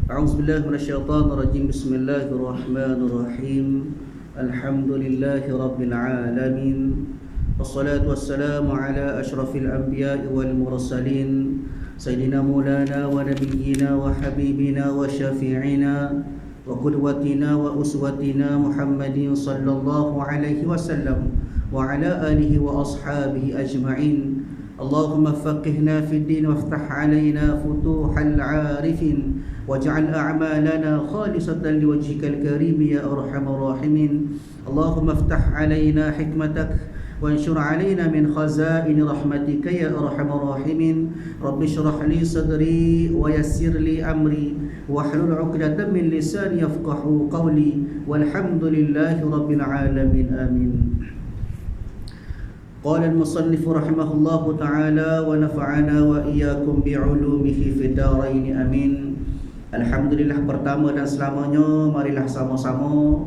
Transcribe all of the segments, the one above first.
أعوذ بالله من الشيطان الرجيم. بسم الله الرحمن الرحيم. الحمد لله رب العالمين، والصلاة والسلام على أشرف الأنبياء والمرسلين سيدنا مولانا ونبينا وحبيبنا وشفيعنا وقدوتنا وأسوتنا محمد صلى الله عليه وسلم وعلى آله وأصحابه أجمعين. اللهم فقهنا في الدين وافتح علينا فتوح العارفين واجعل أعمالنا خالصة لوجهك الكريم يا أرحم الراحمين. اللهم افتح علينا حكمتك وانشر علينا من خزائن رحمتك يا أرحم الراحمين. رب اشرح لي صدري ويسر لي أمري واحلل عقدة من لساني يفقه قولي والحمد لله رب العالمين آمين. قال المصنف رحمه الله تعالى ونفعنا وإياكم بعلومه في الدارين آمين. Alhamdulillah, pertama dan selamanya marilah sama-sama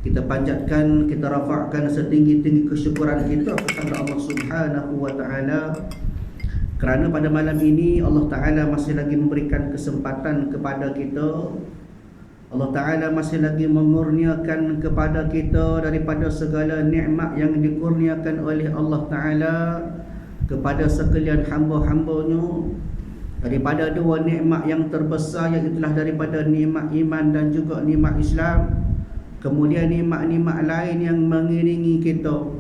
kita panjatkan, kita rafa'kan setinggi-tinggi kesyukuran kita kepada Allah Subhanahu wa taala, kerana pada malam ini Allah Taala masih lagi memberikan kesempatan kepada kita. Allah Ta'ala masih lagi memurniakan kepada kita daripada segala nikmat yang dikurniakan oleh Allah Ta'ala kepada sekalian hamba-hambanya, daripada dua nikmat yang terbesar, iaitulah daripada nikmat iman dan juga nikmat Islam. Kemudian nikmat-nikmat lain yang mengiringi kita,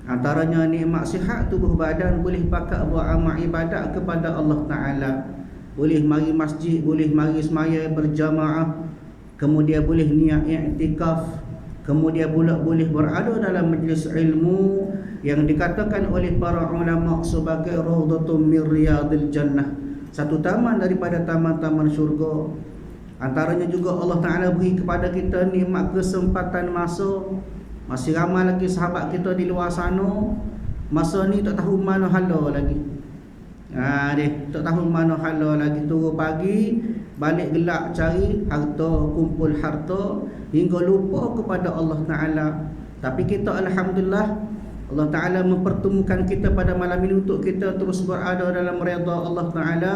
antaranya nikmat sihat tubuh badan, boleh pakat buat amal ibadat kepada Allah Ta'ala, boleh mari masjid, boleh mari semaya berjamaah, kemudian boleh niat i'tikaf, kemudian pula boleh berada dalam majlis ilmu yang dikatakan oleh para ulama sebagai raudhatun min riyadil jannah, satu taman daripada taman-taman syurga. Antaranya juga Allah Ta'ala beri kepada kita nikmat kesempatan masa. Masih ramai lagi sahabat kita di luar sana, masa ni tak tahu mana hala lagi. Tak tahu mana hala lagi. Turun pagi, balik gelap cari harta, kumpul harta, hingga lupa kepada Allah Ta'ala. Tapi kita Alhamdulillah, Allah Ta'ala mempertemukan kita pada malam ini untuk kita terus berada dalam redha Allah Ta'ala.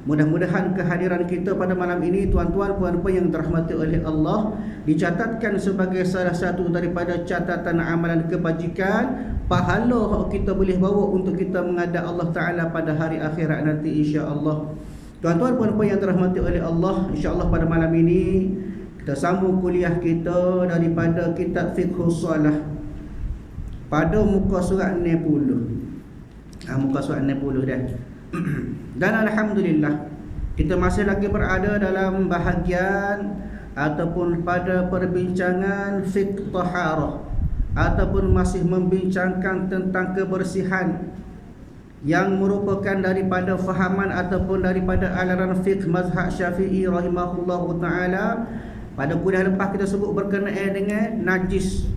Mudah-mudahan kehadiran kita pada malam ini, tuan-tuan, puan-puan yang dirahmati oleh Allah, dicatatkan sebagai salah satu daripada catatan amalan kebajikan, pahala kita boleh bawa untuk kita menghadap Allah Ta'ala pada hari akhirat nanti, insya-Allah. Tuan-tuan, puan-puan yang dirahmati oleh Allah, insya-Allah pada malam ini kita sambung kuliah kita daripada kitab Fiqhus Shalah pada muka surat 60. Muka surat 60 dah. Dan Alhamdulillah, kita masih lagi berada dalam bahagian ataupun pada perbincangan fiqh taharah, ataupun masih membincangkan tentang kebersihan yang merupakan daripada fahaman ataupun daripada aliran fiqh mazhab Syafi'i rahimahullahu ta'ala. Pada kuliah lepas kita sebut berkenaan dengan najis.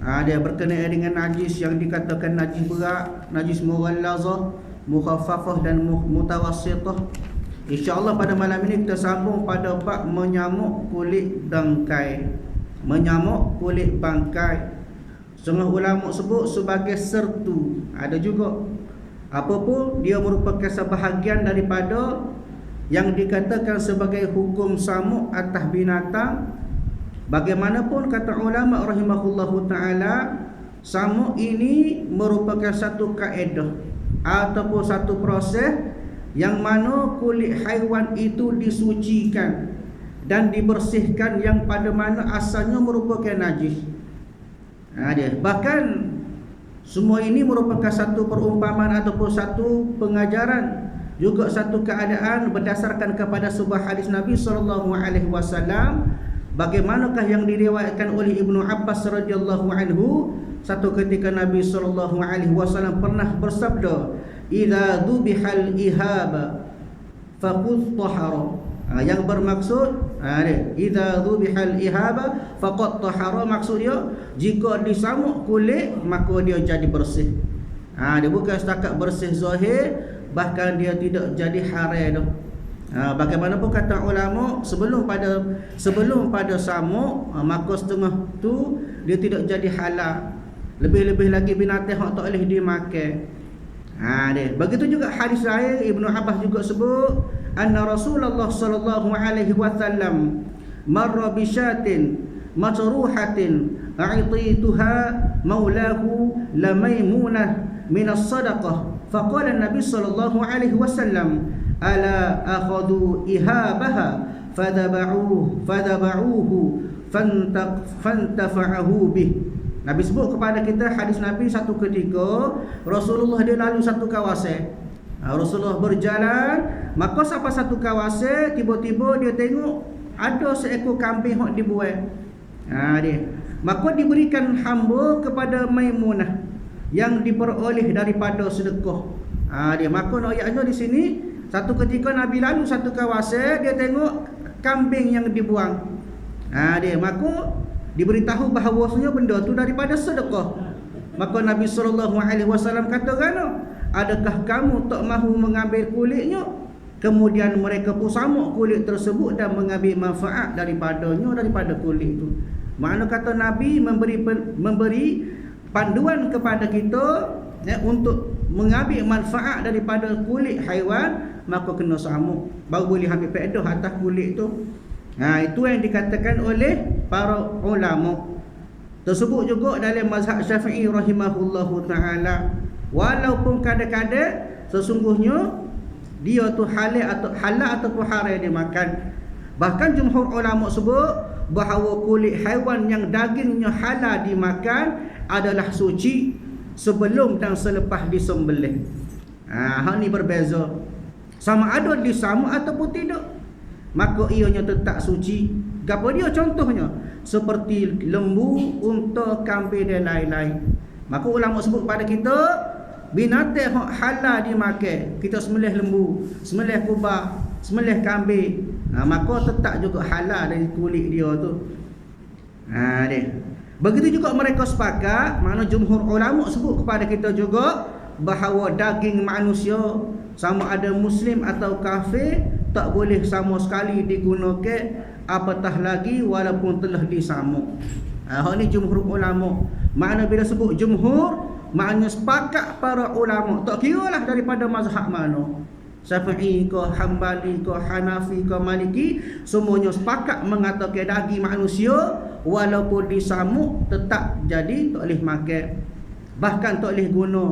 Dia berkenaan dengan najis yang dikatakan najis berat, najis mughallazah, mukhaffafah dan mutawassithah. InsyaAllah pada malam ini kita sambung pada bab menyamuk kulit bangkai. Menyamuk kulit bangkai, setengah ulama sebut sebagai sertu. Ada juga apapun dia merupakan sebahagian daripada yang dikatakan sebagai hukum samuk atas binatang. Bagaimanapun kata ulama rahimahullahu ta'ala, samuk ini merupakan satu kaedah ataupun satu proses yang mana kulit haiwan itu disucikan dan dibersihkan, yang pada mana asalnya merupakan najis. Bahkan semua ini merupakan satu perumpamaan ataupun satu pengajaran, juga satu keadaan berdasarkan kepada sebuah hadis Nabi SAW. Bagaimanakah yang diriwayatkan oleh Ibnu Abbas radhiyallahu anhu, satu ketika Nabi SAW pernah bersabda, "Idza dzubihal ihaba faqad tahara." Yang bermaksud idza dzubihal ihaba faqad tahara, maksudnya jika disamuk kulit maka dia jadi bersih. Dia bukan setakat bersih zahir, bahkan dia tidak jadi haram dah. Bagaimanapun kata ulama, sebelum pada samuk, maka setengah tu dia tidak jadi halal. Lebih-lebih lagi binatang yang tak boleh dimakan. Begitu juga hadis lain Ibnu Abbas juga sebut, anna Rasulullah sallallahu alaihi wasallam marra bi syatin matruhatin a'tituha maulahu la maimunah min as-sadaqah faqala an-nabi sallallahu alaihi wasallam ala akhadhu ihabaha fadaba'uhu fantafa'ahu bih. Nabi sebut kepada kita hadis Nabi, satu ketika Rasulullah dia lalu satu kawasan. Rasulullah berjalan, maka sampai satu kawasan, tiba-tiba dia tengok ada seekor kambing hok dibuat. Dia. Maka diberikan hamba kepada Maimunah yang diperoleh daripada sedekah. Dia. Maka ayatnya di sini, satu ketika Nabi lalu satu kawasan, dia tengok kambing yang dibuang. Dia. Maka diberitahu bahawasanya benda tu daripada sedekah. Maka Nabi SAW kata, adakah kamu tak mahu mengambil kulitnya? Kemudian mereka pun samuk kulit tersebut dan mengambil manfaat daripadanya, daripada kulit itu. Makna kata Nabi memberi panduan kepada kita untuk mengambil manfaat daripada kulit haiwan, maka kena samuk baru boleh ambil faedah atas kulit tu. Itu yang dikatakan oleh para ulama. Tersebut juga dalam mazhab Syafi'i rahimahullahu ta'ala. Walaupun kadang-kadang sesungguhnya dia tu halal ataupun haram dia makan. Bahkan jumhur ulama sebut bahawa kulit haiwan yang dagingnya halal dimakan adalah suci sebelum dan selepas disembelih. Hal ni berbeza. Sama ada disamuk ataupun tidak, maka ianya tetap suci. Gapo dia contohnya? Seperti lembu, unta, kambing dan lain-lain. Maka ulama sebut pada kita, binatang hak halal dimakan, kita sembelih lembu, sembelih kubah, sembelih kambing, maka tetap juga halal dari kulit dia tu. Dia. Begitu juga mereka sepakat, makna jumhur ulama sebut kepada kita juga bahawa daging manusia, sama ada muslim atau kafir, tak boleh sama sekali digunakan, apatah lagi walaupun telah disamuk. Hal ni jumhur ulama. Makna bila sebut jumhur, maknanya sepakat para ulama, tak kira lah daripada mazhab mana, Syafi'i ke, Hambali ke, Hanafi ke, Maliki, semuanya sepakat mengatakan daging manusia walaupun disamuk tetap jadi tak boleh makan, bahkan tak boleh guna.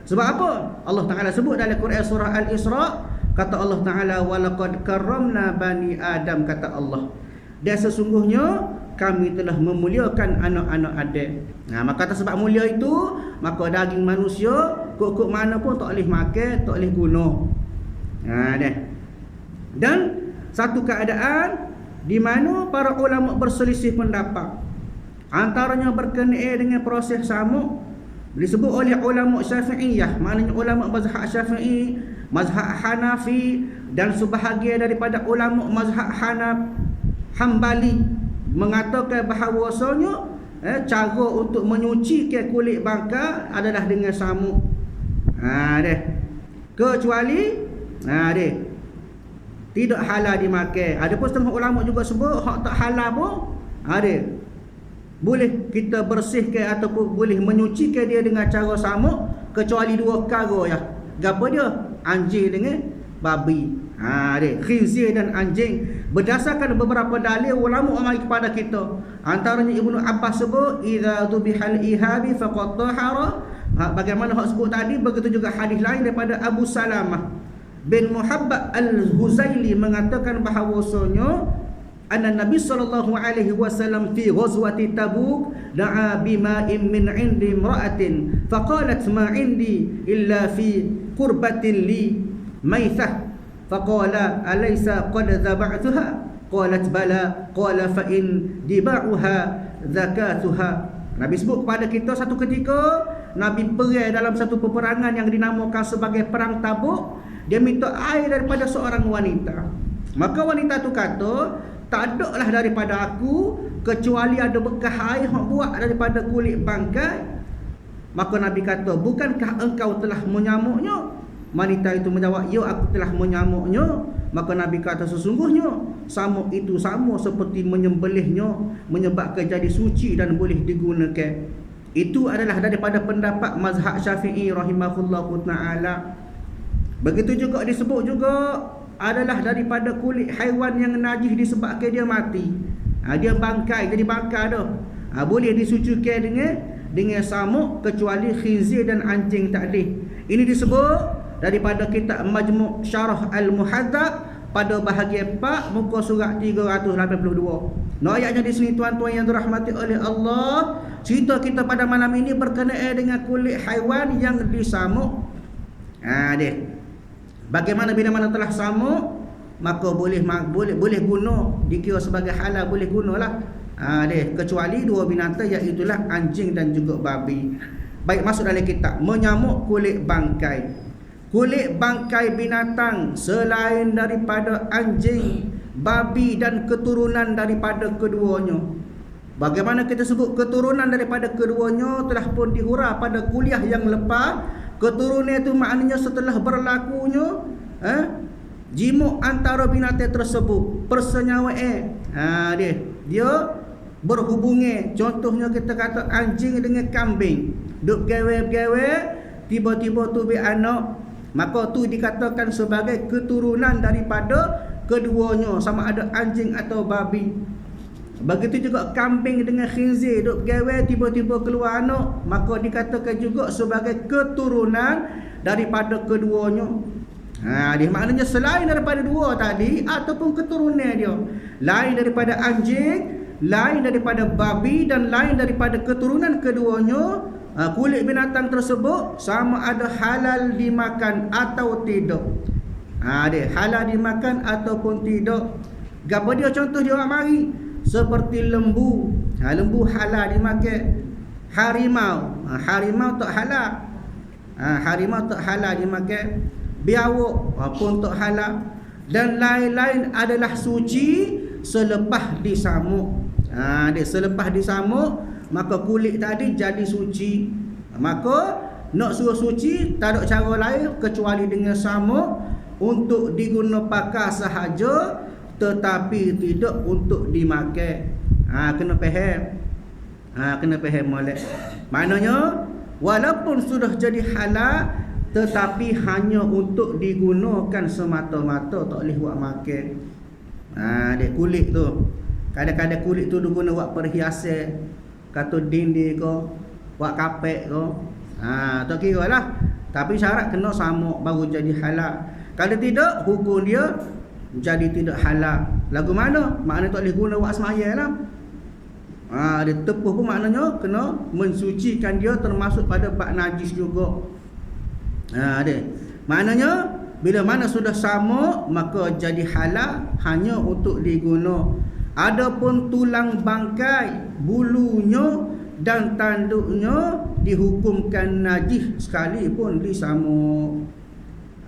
Sebab apa? Allah Ta'ala sebut dalam Quran surah Al-Isra, kata Allah Ta'ala, walaqad karramna bani Adam, kata Allah, dan sesungguhnya kami telah memuliakan anak-anak Adam. Maka atas sebab mulia itu, maka daging manusia kok mana pun tak boleh makan, tak boleh guna. Dan satu keadaan di mana para ulama berselisih pendapat, antaranya berkenaan dengan proses samuk, disebut oleh ulama Syafi'iyah, maknanya ulama mazhab Syafi'i, mazhab Hanafi, dan sebahagian daripada ulama mazhab Hambali mengatakan bahawasanya cara untuk menyucikan kulit bangkai adalah dengan samuk. Kecuali tidak halal dimakan. Ada pun setengah ulama juga sebut hak tak halal pun boleh kita bersihkan ataupun boleh menyucikan dia dengan cara samuk, kecuali dua perkara ya. Gapo dia? Anjing dengan babi. Khinzir dan anjing. Berdasarkan beberapa dalil ulama mari kepada kita, antaranya Ibnu Abbas sebut idza dhubihal ihabi faqad tahara. Bagaimana hak sebut tadi, begitu juga hadis lain daripada Abu Salamah bin Muhabbab Al-Huzaili mengatakan bahawasanya anna Nabi sallallahu alaihi wasallam fi ghazwati Tabuk da'a bima'in min 'indi imra'atin faqalat ma 'indi illa fi qurbatin li maithah faqala alaysa qad dhaba'tuha qalat bala qala fa in diba'uha zakatuha. Nabi sebut kepada kita satu ketika Nabi pergi dalam satu peperangan yang dinamakan sebagai perang Tabuk. Dia minta air daripada seorang wanita. Maka wanita tu kata, tak ada lah daripada aku kecuali ada bekas air yang buat daripada kulit bangkai. Maka Nabi kata, bukankah engkau telah menyamuknya? Wanita itu menjawab, ya aku telah menyamuknya. Maka Nabi kata, sesungguhnya samuk itu sama seperti menyembelihnya, menyebabkan jadi suci dan boleh digunakan. Itu adalah daripada pendapat mazhab Syafi'i rahimahullahu ta'ala. Begitu juga disebut juga adalah daripada kulit haiwan yang najis disebabkan dia mati. Dia bangkai, jadi bangkai dah. Boleh disucikan dengan samuk kecuali khinzir dan anjing tak boleh. Ini disebut daripada kitab Majmu' Syarah Al-Muhadzab pada bahagian 4 muka surat 382. Ayatnya di sini tuan-tuan yang dirahmati oleh Allah, cerita kita pada malam ini berkenaan dengan kulit haiwan yang disamuk. Bagaimana bila mana telah samuk, maka boleh guna, dikira sebagai halal, boleh gunalah. Kecuali dua binatang, iaitu anjing dan juga babi. Baik, masuk dalam kitab menyamuk kulit bangkai. Kulit bangkai binatang selain daripada anjing, babi dan keturunan daripada keduanya. Bagaimana kita sebut keturunan daripada keduanya telah pun dihuraikan pada kuliah yang lepas. Keturunan itu maknanya setelah berlakunya jimuk antara binatang tersebut, persenyawaan. Dia berhubungan. Contohnya kita kata anjing dengan kambing, duk gawe-gawe, tiba-tiba tu anak, maka tu dikatakan sebagai keturunan daripada keduanya, sama ada anjing atau babi. Begitu juga kambing dengan khinzir, duk gawe, tiba-tiba keluar anak, maka dikatakan juga sebagai keturunan daripada keduanya. Dia maknanya selain daripada dua tadi ataupun keturunan dia, lain daripada anjing, lain daripada babi dan lain daripada keturunan keduanya, kulit binatang tersebut sama ada halal dimakan atau tidak. Dia halal dimakan ataupun tidak. Gapo dia contoh dia orang mari? Seperti lembu. Lembu halal dimakan. Harimau tak halal. Harimau tak halal dimakan. Biawak pun tak halal. Dan lain-lain adalah suci selepas disamuk. Selepas disamuk, maka kulit tadi jadi suci. Maka nak suruh suci tak ada cara lain kecuali dengan samuk, untuk diguna pakai sahaja, tetapi tidak untuk dimakan. Kena faham. Kena faham molek. Maknanya walaupun sudah jadi halal, tetapi hanya untuk digunakan semata-mata, tak boleh buat makan. Dia kulit tu, kadang-kadang kulit tu diguna buat perhiasan, kata dinding ke, buat kapek ke. Tak kira lah. Tapi syarat kena samuk baru jadi halal. Kalau tidak, hukum dia jadi tidak halal. Lagu mana? Maknanya tak boleh guna buat semayang lah. Dia tepuh pun maknanya kena mensucikan dia, termasuk pada bab najis juga. Dia maknanya bila mana sudah samuk, maka jadi halal hanya untuk diguna. Adapun tulang bangkai, bulunya dan tanduknya dihukumkan najis sekalipun disamuk.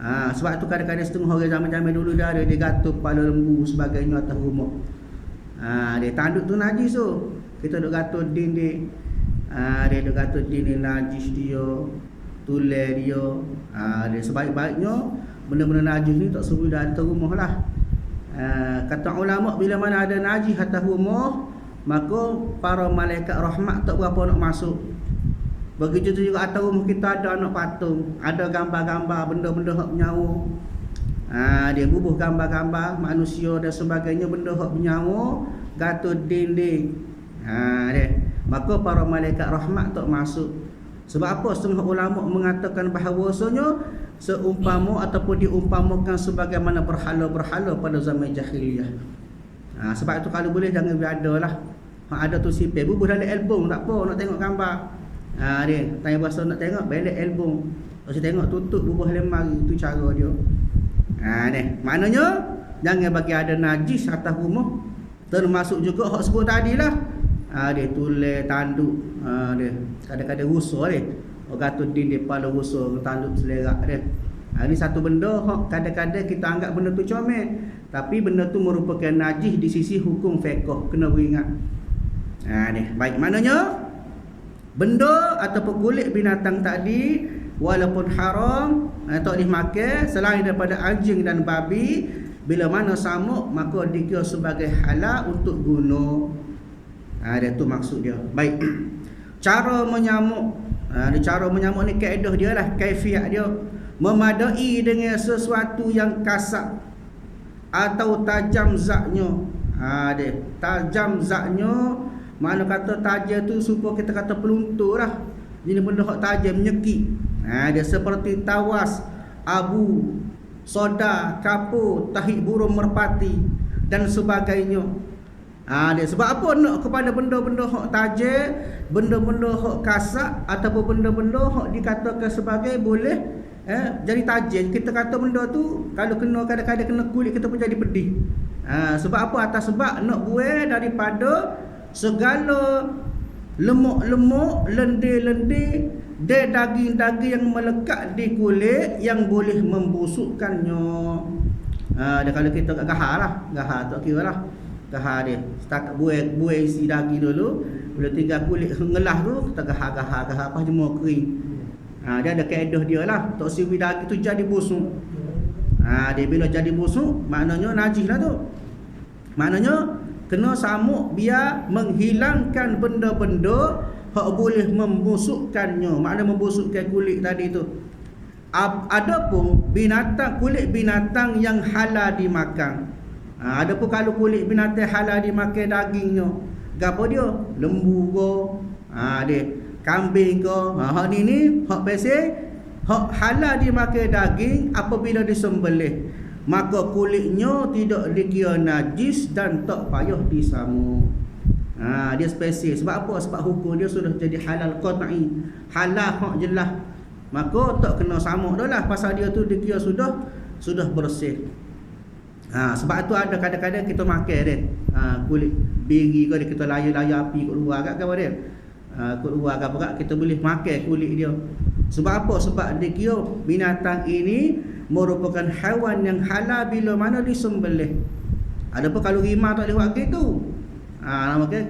Sebab tu kadang-kadang setengah orang zaman-zaman dulu dah ada dia gatuk kepala lembu sebagainya atas rumah. Dia tanduk tu najis tu. Kita duk gatuk dinding. Dia duk gatuk dinding najis dia, tulang dia. Dia sebaik-baiknya benda-benda najis ni tak suruh dah atas rumah lah. Kata ulama, bila mana ada najis atas rumah, maka para malaikat rahmat tak berapa nak masuk. Begitu juga atas rumah kita ada anak patung, ada gambar-gambar benda-benda hak bernyawa. Dia bubuh gambar-gambar manusia dan sebagainya, benda hak bernyawa, gatul dinding. Dia, maka para malaikat rahmat tak masuk. Sebab apa? Setengah ulama mengatakan bahawasanya seumpama ataupun diumpamakan sebagaimana berhala-berhala pada zaman jahiliyah. Sebab itu kalau boleh jangan berada lah. Ada tu sipir bubuh dalam album, tak apa, nak tengok gambar. Dia tanya bahasa nak tengok balik album. Kalau tengok tutup bubuh lemari, itu cara dia. Ni maknanya jangan bagi ada najis atas rumah. Termasuk juga hak sebut tadi lah. Dia tulis tanduk. Dia kadang-kadang rusuh dia. Orang tu dinding kepala rusuh, tanduk selerak dia. Ini satu benda hak kadang-kadang kita anggap benda tu comel, tapi benda tu merupakan najis di sisi hukum fiqh, kena beringat. Ni baik, maknanya benda ataupun kulit binatang tadi walaupun haram tak dimakan selain daripada anjing dan babi, bila mana samuk maka dikira sebagai halal untuk guna. Dia tu maksud dia. Baik. Cara menyamuk. Cara menyamuk ni kaedah dia lah, kaifiat dia. memadai dengan sesuatu yang kasar atau tajam zatnya. Dia tajam zatnya, mana kata tajam tu supaya kita kata peluntur lah. Ini benda hak tajam menyekik. Dia seperti tawas, abu, soda, kapur, tahi burung merpati dan sebagainya. Dia sebab apa nak kepada benda-benda hak tajam, benda-benda hak kasar ataupun benda-benda hak dikatakan sebagai boleh jadi tajam. Kita kata benda tu kalau kena kadang-kadang kena kulit kita pun jadi pedih. Sebab apa? Atas sebab nak buai daripada segala lemuk-lemuk, lendir-lendir dan daging-daging yang melekat di kulit yang boleh membusukkannya. Dia kalau kita kat gahar lah, gahar tak kira lah. Gahar dia setakat buai isi daging dulu, bila tinggal kulit ngelah tu kita gahar apa jemur kering. Dia ada kaedah dia lah. Tak siwi daging tu jadi busuk. Dia bila jadi busuk maknanya najis lah tu. Maknanya kena samuk biar menghilangkan benda-benda hak boleh membusukkannya. Makna membusukkan kulit tadi tu. Adapun binatang, kulit binatang yang halal dimakan. Adapun kalau kulit binatang halal dimakan dagingnya, gapo dia? Lembu ke, dia kambing ke. Hak ni hak biasa hak halal dimakan daging apabila disembelih, maka kulitnya tidak dikira najis dan tak payah disamuk. Dia spesies. Sebab apa? Sebab hukum dia sudah jadi halal qat'i, halal hak jelas. Maka tak kena samuk dah lah, pasal dia tu dikira sudah bersih. Sebab tu ada kadang-kadang kita makan dia kulit biri ke, kita layar api kat luar kat apa dia, kat luar ke apa kita boleh makan kulit dia. Sebab apa? Sebab dia kira binatang ini merupakan haiwan yang halal bila mana disembelih. Adapun kalau rimau tak boleh buat gitu. Nama ke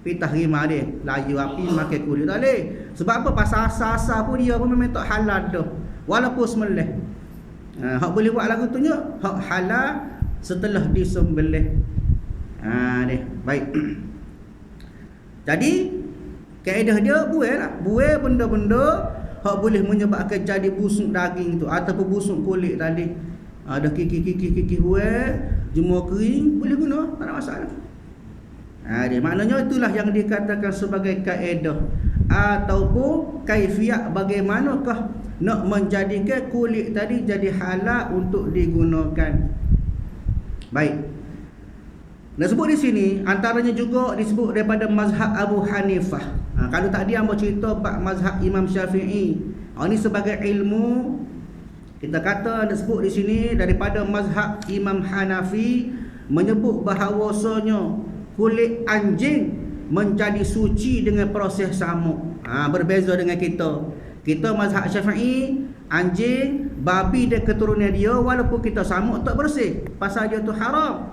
pitah rimau dia layu api makan kulit tak boleh. Sebab apa? Pasal asal-asal pun dia pun memang tak halal dah walaupun sembelih. Hak boleh buat lagu tu nya hak halal setelah disembelih. Dia baik. Jadi kaedah dia buai lah, buai benda-benda hak boleh menyebabkan jadi busuk daging tu ataupun busuk kulit tadi. Ada kiki buai, jemur kering, boleh guna, tak ada masalah. Dia maknanya itulah yang dikatakan sebagai kaedah ataupun kaifiat bagaimanakah nak menjadikan kulit tadi jadi halal untuk digunakan. Baik. Dan sebut di sini antaranya juga disebut daripada mazhab Abu Hanifah. Kalau tadi hamba cerita bab mazhab Imam Syafi'i. Ini sebagai ilmu kita kata disebut di sini daripada mazhab Imam Hanafi menyebut bahawasanya kulit anjing menjadi suci dengan proses samuk. Berbeza dengan kita. Kita mazhab Syafi'i, anjing, babi dan keturunan dia walaupun kita samuk tak bersih, pasal dia tu haram.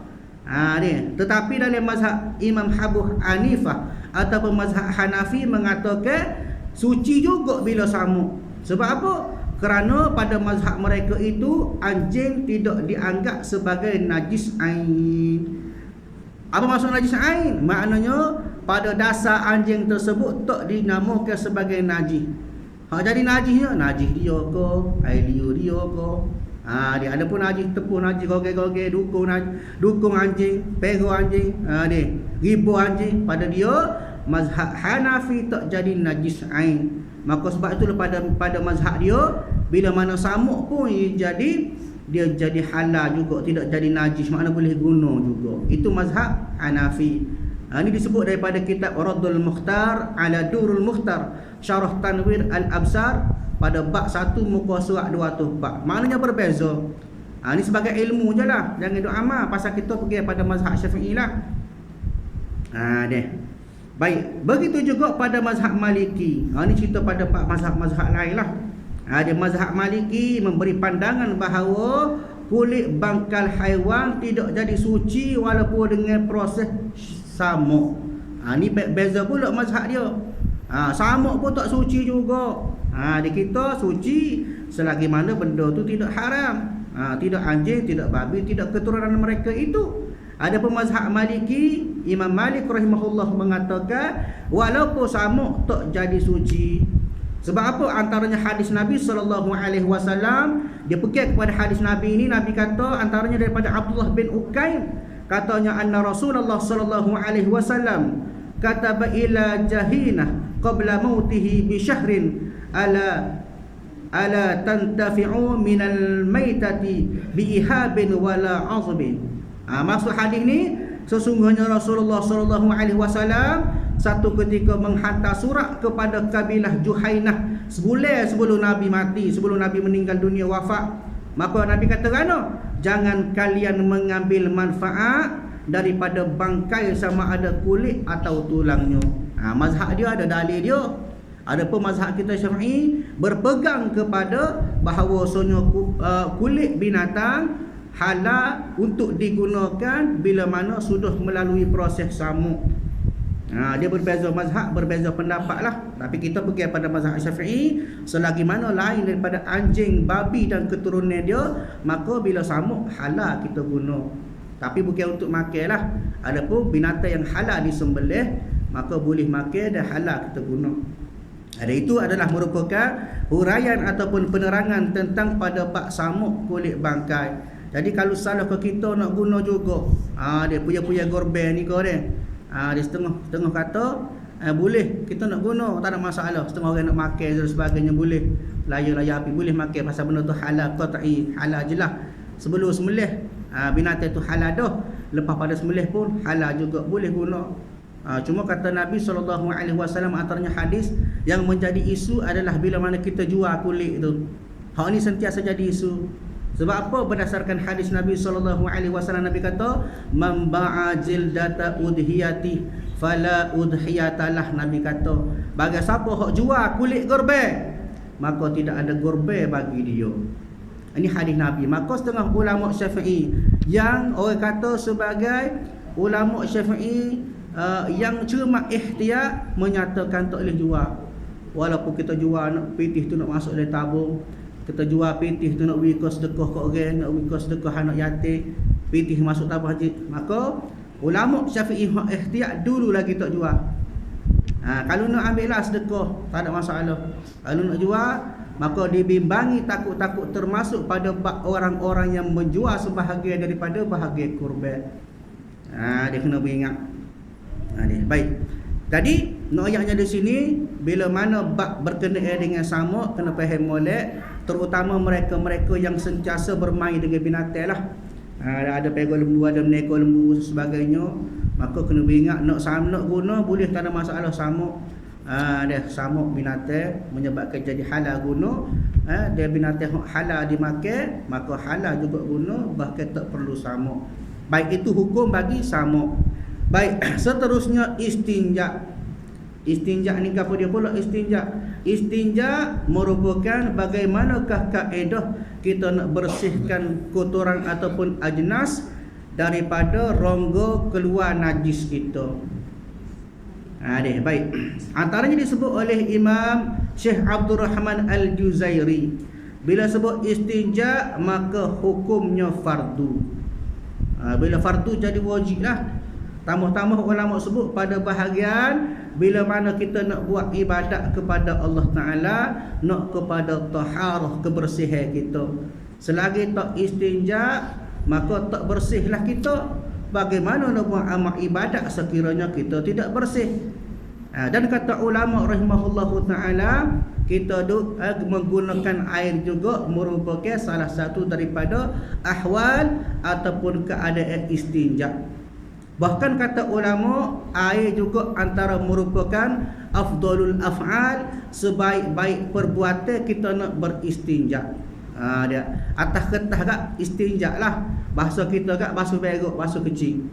Dia. Tetapi dalam mazhab Imam Abu Hanifah ataupun mazhab Hanafi mengatakan suci juga bila samuk. Sebab apa? Kerana pada mazhab mereka itu anjing tidak dianggap sebagai najis ain. Apa maksud najis ain? Maknanya pada dasar anjing tersebut tak dinamakan sebagai najis. Jadi najisnya najis dia ke, air liur dia ke. Dia ada pun najis tepung, najis goge-goge, dukung anjing, pego anjing, dia ribu anjing. Pada dia mazhab Hanafi tak jadi najis ain. Maka sebab itu pada mazhab dia bila mana samuk pun dia jadi halal juga, tidak jadi najis, makna boleh guna juga. Itu mazhab Hanafi. Ini disebut daripada kitab Raddul Mukhtar ala Durul Mukhtar Syarah Tanwir Al-Absar pada bab 1 muka surat 204. Maknanya berbeza. Ini sebagai ilmu je lah, jangan duk amal, pasal kita pergi pada mazhab Syafi'i lah. Dia. Baik, begitu juga pada mazhab Maliki. Ini cerita pada mazhab-mazhab lain lah. Ada mazhab Maliki memberi pandangan bahawa kulit bangkal haiwan tidak jadi suci walaupun dengan proses samuk. Ni beza pula mazhab dia. Samuk pun tak suci juga. Di kita suci selagi mana benda tu tidak haram. Tidak anjing, tidak babi, tidak keturunan mereka itu. Adapun mazhab Maliki, Imam Malik rahimahullah mengatakan walaupun samuk tak jadi suci. Sebab apa? Antaranya hadis Nabi SAW, dia pergi kepada hadis Nabi ini. Nabi kata antaranya daripada Abdullah bin Ukaim, katanya anna Rasulullah SAW kataba ila jahinah qabla mautihi bi syahrin ala tantafi'u minal maitati bi ihabin wala azbin. Maksud hadis ni, sesungguhnya Rasulullah SAW satu ketika menghantar surat kepada kabilah Juhainah sebulan sebelum Nabi mati, sebelum Nabi meninggal dunia, wafat. Maka Nabi kata kan, jangan kalian mengambil manfaat daripada bangkai sama ada kulit atau tulangnya. Mazhab dia ada dalil dia. Adapun mazhab kita Syafi'i berpegang kepada bahawasanya kulit binatang halal untuk digunakan bila mana sudah melalui proses samuk. Dia berbeza mazhab, berbeza pendapat lah. Tapi kita pergi pada mazhab Syafi'i, selagi mana lain daripada anjing, babi dan keturunan dia, maka bila samuk halal kita guna. Tapi bukan untuk makan lah. Adapun binatang yang halal disembelih, maka boleh makan dan halal kita guna. Itu adalah merupakan huraian ataupun penerangan tentang pada bab samuk kulit bangkai. Jadi kalau salah ke kita nak guna juga, dia punya gorben ni kau dia. Dia setengah kata boleh kita nak guna, tak ada masalah. Setengah orang nak makan dan sebagainya boleh. Layar api boleh makan pasal benda tu halal qat'i, halal je lah. Sebelum sembelih binatang tu halal dah. Lepas pada sembelih pun halal juga, boleh guna. Cuma kata Nabi SAW antaranya hadis yang menjadi isu adalah bila mana kita jual kulit tu. Hak ni sentiasa jadi isu. Sebab apa? Berdasarkan hadis Nabi SAW, Nabi kata man ba'a jildata udhiyati fala udhiyatalah. Nabi kata bagi siapa hak jual kulit gorbe, maka tidak ada gorbe bagi dia. Ini hadis Nabi. Maka setengah ulama Syafi'i yang orang kata sebagai ulama Syafi'i yang cuma ihtiyat menyatakan tak boleh jual. Walaupun kita jual nak pitih tu nak masuk dalam tabung, kita jual pitih tu nak beri sedekah kat orang, nak beri sedekah anak yatim, pitih masuk tabung haji, maka ulama Syafi'i ihtiyat dulu lagi tak jual. Kalau nak ambil lah sedekah, tak ada masalah. Kalau nak jual, maka dibimbangi takut-takut termasuk pada orang-orang yang menjual sebahagian daripada bahagian kurban. Dia kena beringat. Baik. Jadi ayatnya di sini, bila mana bab berkenaan dengan samuk, kena faham molek, terutama mereka-mereka yang sentiasa bermain dengan binatang lah. Ada pegang lembu, ada menekor lembu sebagainya, maka kena beringat nak guna boleh, tak ada masalah samuk. Dia samuk binatang menyebabkan jadi halal guna. Dia binatang halal dimakan, maka halal juga guna, bahkan tak perlu samuk. Baik, itu hukum bagi samuk. Baik, seterusnya istinja. Istinja ni apa dia pula istinja? Istinja merupakan bagaimanakah kaedah kita nak bersihkan kotoran ataupun ajnas daripada rongga keluar najis kita. Baik. Antaranya disebut oleh Imam Syekh Abdul Rahman Al-Juzairi, bila sebut istinja maka hukumnya fardu. Bila fardu jadi wajib lah. Tambah-tambah ulama sebut pada bahagian bila mana kita nak buat ibadat kepada Allah Ta'ala, nak kepada taharah, kebersihan kita. Selagi tak istinja, maka tak bersihlah kita. Bagaimana nak buat amal ibadat sekiranya kita tidak bersih? Dan kata ulama rahimahullahu ta'ala, kita menggunakan air juga merupakan salah satu daripada ahwal ataupun keadaan istinja. Bahkan kata ulama, air juga antara merupakan afdalul af'al, sebaik-baik perbuatan kita nak beristinja. Dia atas ketah kat istinja lah. Bahasa kita kat basuh berok, basuh kecil.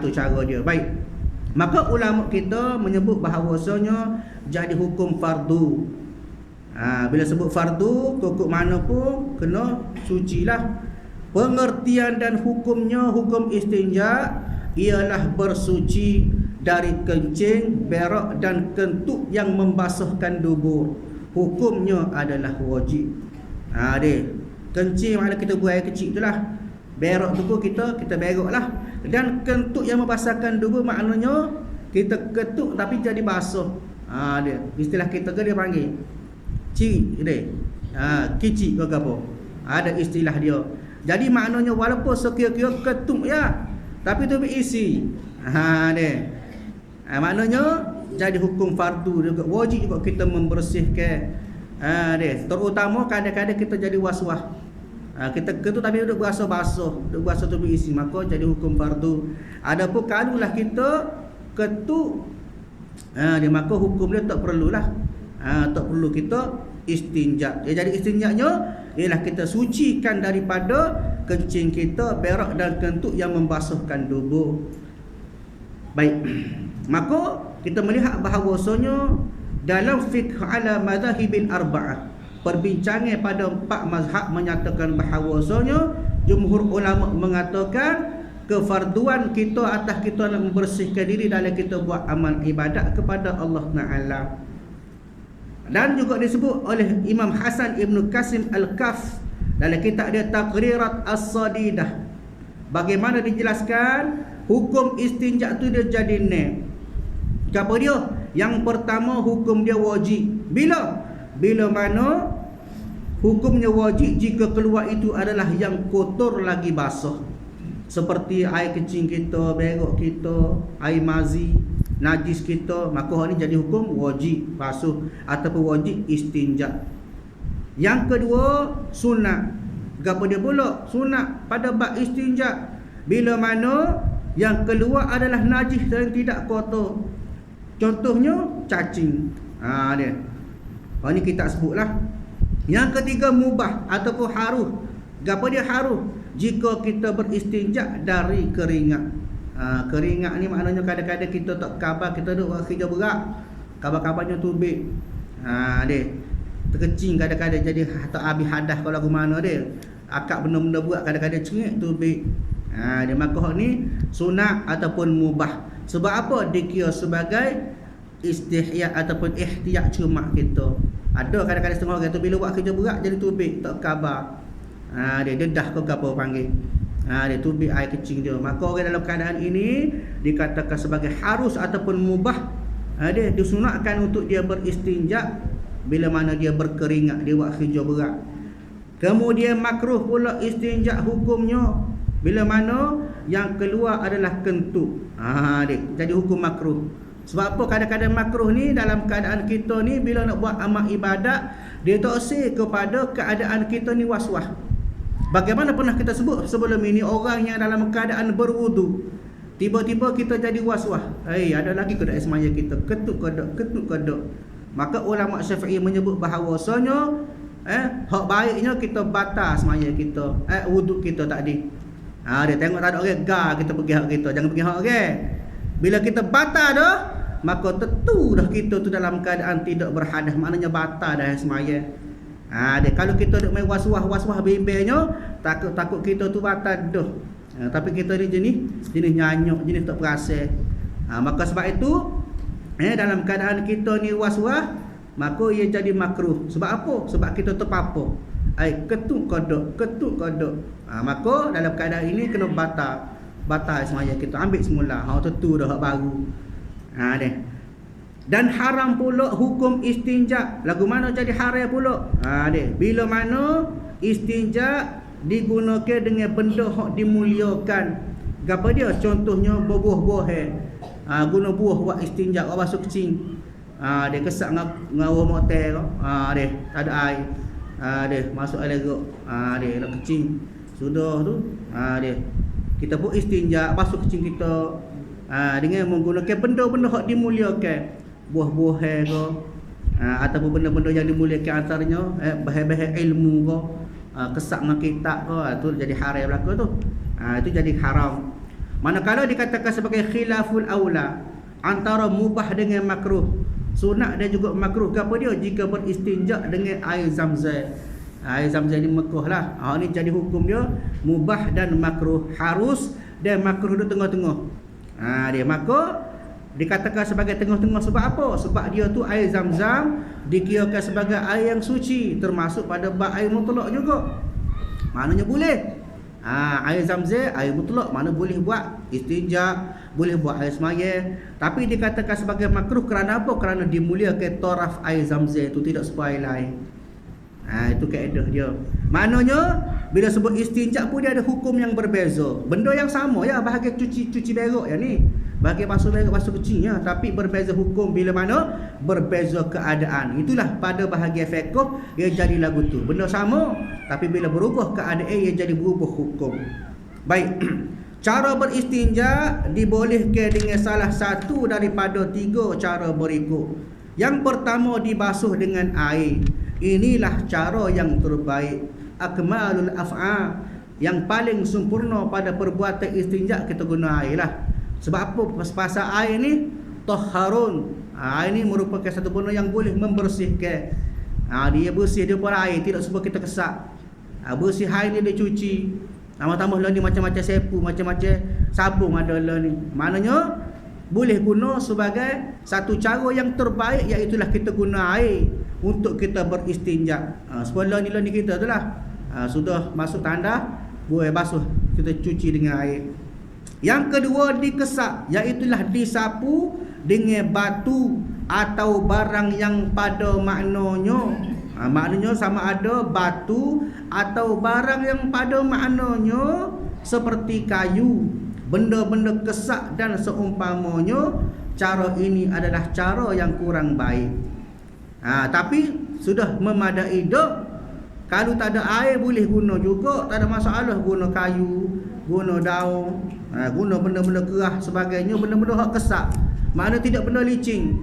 Tu cara dia. Baik. Maka ulama kita menyebut bahawasanya jadi hukum fardu. Bila sebut fardu, kukuk mana pun kena sucilah. Pengertian dan hukumnya, hukum istinja ialah bersuci dari kencing, berak dan kentut yang membasuhkan dubur. Hukumnya adalah wajib. Dia kencing makna kita buang air kecil itulah. Berak tu pun kita berak lah. Dan kentut yang membasahkan dubur maknanya kita ketuk tapi jadi basuh. Dia istilah kita ke dia panggil ciri dia. Kici ke apa? Ada istilah dia. Jadi maknanya walaupun sekira-kira ketuk ya, tapi tu berisi. Dia. Maknanya jadi hukum fardu juga, wajib juga kita membersihkan. Dia. Terutama kadang-kadang kita jadi was-was. Kita ketuk tapi duduk basuh-basuh, duduk basuh tu berisi, maka jadi hukum fardu. Adapun kalulah kita ketuk, dia maka hukum dia tak perlulah. Tak perlu kita istinja. Jadi istinjanya ialah kita sucikan daripada kencing kita, berak dan kentut yang membasuhkan tubuh. Baik. Maka kita melihat bahawasanya dalam fiqh ala madhahibil arba'ah, perbincangan pada 4 mazhab menyatakan bahawasanya jumhur ulama mengatakan kefarduan kita atas kita nak membersihkan diri dalam kita buat amal ibadat kepada Allah Ta'ala. Dan juga disebut oleh Imam Hasan Ibn Qasim Al-Kaf dalam kitab dia Taqrirat As-Sadidah. Bagaimana dijelaskan hukum istinja tu dia jadi ni. Apa dia? Yang pertama hukum dia wajib. Bila mana hukumnya wajib jika keluar itu adalah yang kotor lagi basah. Seperti air kencing kita, berak kita, air mazi, najis kita, maka hal ini jadi hukum wajib basuh ataupun wajib istinja. Yang kedua sunat. Gapo dia pula? Sunat pada bab istinja bila mana yang keluar adalah najis dan tidak kotor. Contohnya cacing. Dia. Hal ini kita sebutlah. Yang ketiga mubah ataupun haruh. Gapo dia haruh? Jika kita beristinja dari keringat. Keringat ni maknanya kadang-kadang kita tak khabar, kita duduk kerja berat, khabar-khabarnya tubik. Dia terkecing kadang-kadang jadi tak habis hadas kalau ke mana dia. Akak benda-benda buat kadang-kadang cengik tubik. Dia maka hak ni sunat ataupun mubah. Sebab apa? Dikira sebagai istihya ataupun ihtiyat cuma kita. Ada kadang-kadang setengah orang tu bila buat kerja berat jadi tubik, tak khabar. Dia dedah ke apa panggil. Dia tubik air kecing dia. Maka orang dalam keadaan ini dikatakan sebagai harus ataupun mubah. Dia disunatkan untuk dia beristinja bila mana dia berkeringat, dia buat kerja berat. Kemudian makruh pula istinja hukumnya bila mana yang keluar adalah kentut. Dia jadi hukum makruh. Sebab apa kadang-kadang makruh ni dalam keadaan kita ni bila nak buat amal ibadat, dia taksir kepada keadaan kita ni was-was. Bagaimana pernah kita sebut sebelum ini, orang yang dalam keadaan berwudu tiba-tiba kita jadi was-was. Ada lagi ke dalam semaya kita ketuk kodok. Maka ulama Syafi'i menyebut bahawasanya hak baiknya kita batal semaya kita, wudu kita tadi. Dia tengok tak ada orang kita pergi hak kita, jangan pergi hak orang. Bila kita batal dah, maka tentu dah kita tu dalam keadaan tidak berhadas, maknanya batal dah semaya. Dia kalau kita duk main was-was bimbangnya, takut kita tu batal dah. Tapi kita ni jenis nyanyuk, jenis tak perasan. Maka sebab itu dalam keadaan kita ni was-was, maka ia jadi makruh. Sebab apa? Sebab kita terpapar. Ketuk kodok. Maka dalam keadaan ini kena batal semaya kita, ambil semula. Tentu dah hak baru. Dia. Dan haram pula hukum istinja. Lagu mana jadi haram pula? Dia. Bila mana istinja digunakan dengan benda hak dimuliakan. Gapo dia? Contohnya berbuah-buah. Guna buah buat istinja, buat basuh kecing. Dia kesak ngawah motel. Dia ada air. Dia masuk air legok. Dia nak kecing. Sudah tu. Dia kita buat istinja, basuh kecing kita dengan menggunakan benda-benda hak dimuliakan. Buah-buah ke, ataupun benda-benda yang dimuliakan antaranya bahan-bahan ilmu ke, kesak dengan kitab ke, tu jadi haram belaka tu. Itu jadi haram. Manakala dikatakan sebagai khilaful aula, antara mubah dengan makruh, sunat dan juga makruh. Apa dia? Jika beristinja dengan air Zamzam. Air Zamzam ni Mekah lah. Ni jadi hukum dia mubah dan makruh, harus dan makruh di tengah-tengah. Dia maka dikatakan sebagai tengah-tengah sebab apa? Sebab dia tu air Zamzam dikirakan sebagai air yang suci, termasuk pada bab air mutlak juga. Maknanya boleh. Air Zamzam air mutlak, mana boleh buat istinja, boleh buat air semaya. Tapi dikatakan sebagai makruh kerana apa? Kerana dimuliakan taraf air Zamzam itu, tidak seperti air lain. Itu kaedah dia. Maknanya bila sebut istinja pun dia ada hukum yang berbeza. Benda yang sama ya, bahagian cuci berok yang ni, bahagian basuh berok, basuh kecilnya, tapi berbeza hukum bila mana berbeza keadaan. Itulah pada bahagian fiqh ia jadi lagu tu. Benda sama tapi bila berubah keadaan ia jadi berubah hukum. Baik. Cara beristinja dibolehkan dengan salah satu daripada 3 cara berikut. Yang pertama, dibasuh dengan air. Inilah cara yang terbaik, akmalul af'al, yang paling sempurna pada perbuatan istinja kita guna air lah. Sebab apa? Pasal air ni tahharun. Air ni merupakan satu benda yang boleh membersihkan. Dia bersih dia pun air, tidak sebab kita kesak. Bersih air ni dia cuci. Tambah-tambah lah ni macam-macam sepu, macam-macam sabun ada lah ni. Maknanya boleh guna sebagai satu cara yang terbaik, iaitulah kita guna air untuk kita beristinja. Sebelum ni kita tu lah, sudah masuk tandas, boleh basuh, kita cuci dengan air. Yang kedua, dikesak, iaitulah disapu dengan batu atau barang yang pada maknanya. Maknanya sama ada batu atau barang yang pada maknanya seperti kayu, benda-benda kesak dan seumpamanya. Cara ini adalah cara yang kurang baik. Tapi sudah memadai dah. Kalau tak ada air boleh guna juga, tak ada masalah. Guna kayu, guna daun, guna benda-benda kerah sebagainya, benda-benda hak kesak. Mana tidak benda licin.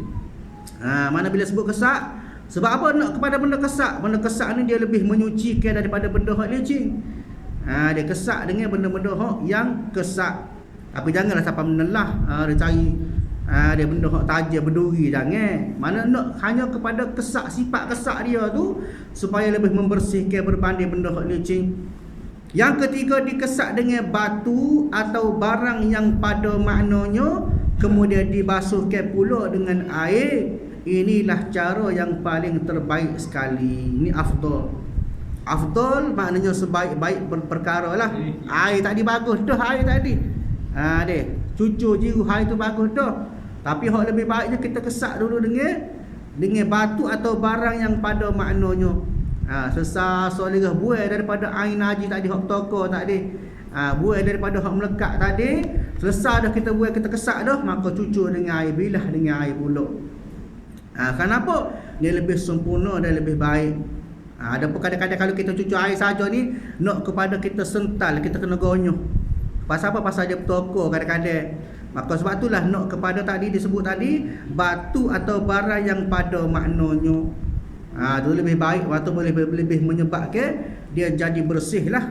Mana bila sebut kesak, sebab apa nak kepada benda kesak? Benda kesak ni dia lebih menyucikan daripada benda hak licin. Dia kesak dengan benda-benda hak yang kesak. Tapi janganlah sampai menelah, dia cari dia benda hak tajam berduri, jangan. Mana nak hanya kepada kesak, sifat kesak dia tu supaya lebih membersihkan berbanding benda hak licin. Yang ketiga, dikesak dengan batu atau barang yang pada maknanya, kemudian dibasuhkan pula dengan air. Inilah cara yang paling terbaik sekali. Ini afdal. Afdal maknanya sebaik-baik perkara lah. Air tadi bagus dah, air tadi. Dia cucur jiru air tu bagus dah. Tapi hak lebih baiknya kita kesak dulu dengan batu atau barang yang pada maknanya. Sesar soleh buai daripada air najis tadi, hak toko tadi. Buai daripada hak melekat tadi. Selesai dah kita buai, kita kesak dah, maka cucur dengan air, bilah dengan air pula. Kenapa? Dia lebih sempurna dan lebih baik. Ada pun kadang-kadang kalau kita cucur air saja ni, nak kepada kita sental, kita kena gonyok. Pasal apa? Pasal dia bertokor kadang-kadang. Maka sebab itulah nak kepada tadi disebut tadi, batu atau barang yang pada maknanya. Itu lebih baik, waktu boleh lebih menyebabkan dia jadi bersih lah.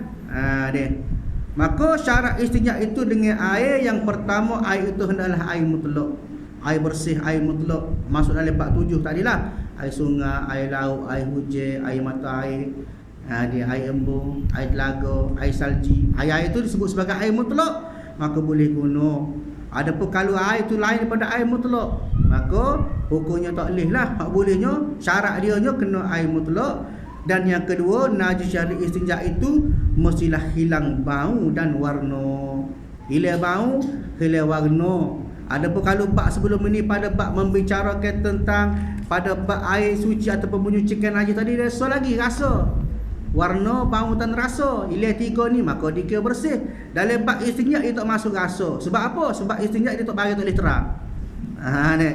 Dia. Maka syarat istinja itu dengan air. Yang pertama, air itu hendaklah air mutlak. Air bersih, air mutlak. Masuk dalam bab 7 tadilah. Air sungai, air laut, air hujan, air mata air, dia air embung, air telaga, air salji. Air itu disebut sebagai air mutlak, maka boleh guna. Adapun kalau air itu lain daripada air mutlak, maka hukumnya tak boleh lah. Hak bolehnya, syarat dia kena air mutlak. Dan yang kedua, najis syari istinja itu mestilah hilang bau dan warna. Hilang bau, hilang warna. Adapun kalau bab sebelum ini pada bab membicarakan tentang pada bab air suci ataupun menyucikan najis tadi, rasa lagi rasa, warna, bau dan rasa. Hilang 3 ni maka dikira bersih. Dalam bab istinja dia tak masuk rasa. Sebab apa? Sebab istinja dia tak bagi tak boleh terang.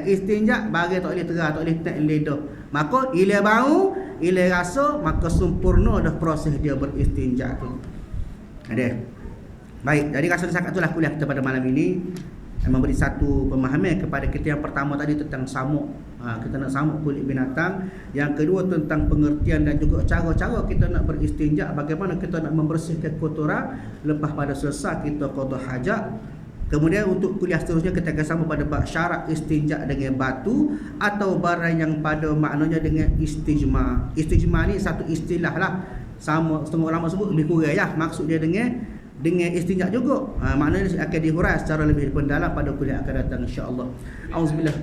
Istinja bagi tak boleh terang, tak boleh tak lidah. Maka hilang bau, hilang rasa, maka sempurna dah proses dia beristinja tu. Baik, jadi rasa sangat itulah kuliah kita pada malam ini. Memberi satu pemahaman kepada kita. Yang pertama tadi tentang samuk, kita nak samuk kulit binatang. Yang kedua tentang pengertian dan juga cara-cara kita nak beristinja, bagaimana kita nak membersihkan kotoran lepas pada selesai kita qada hajat. Kemudian untuk kuliah seterusnya kita akan sama pada bab syarat istinja dengan batu atau barang yang pada maknanya dengan istijma. Istijma ni satu istilah lah, sama setengah ulama sebut lebih kurang lah. Maksud dia dengan istinja juga. Maknanya akan dihurai secara lebih mendalam pada kuliah akan datang insya-Allah. Auzubillah.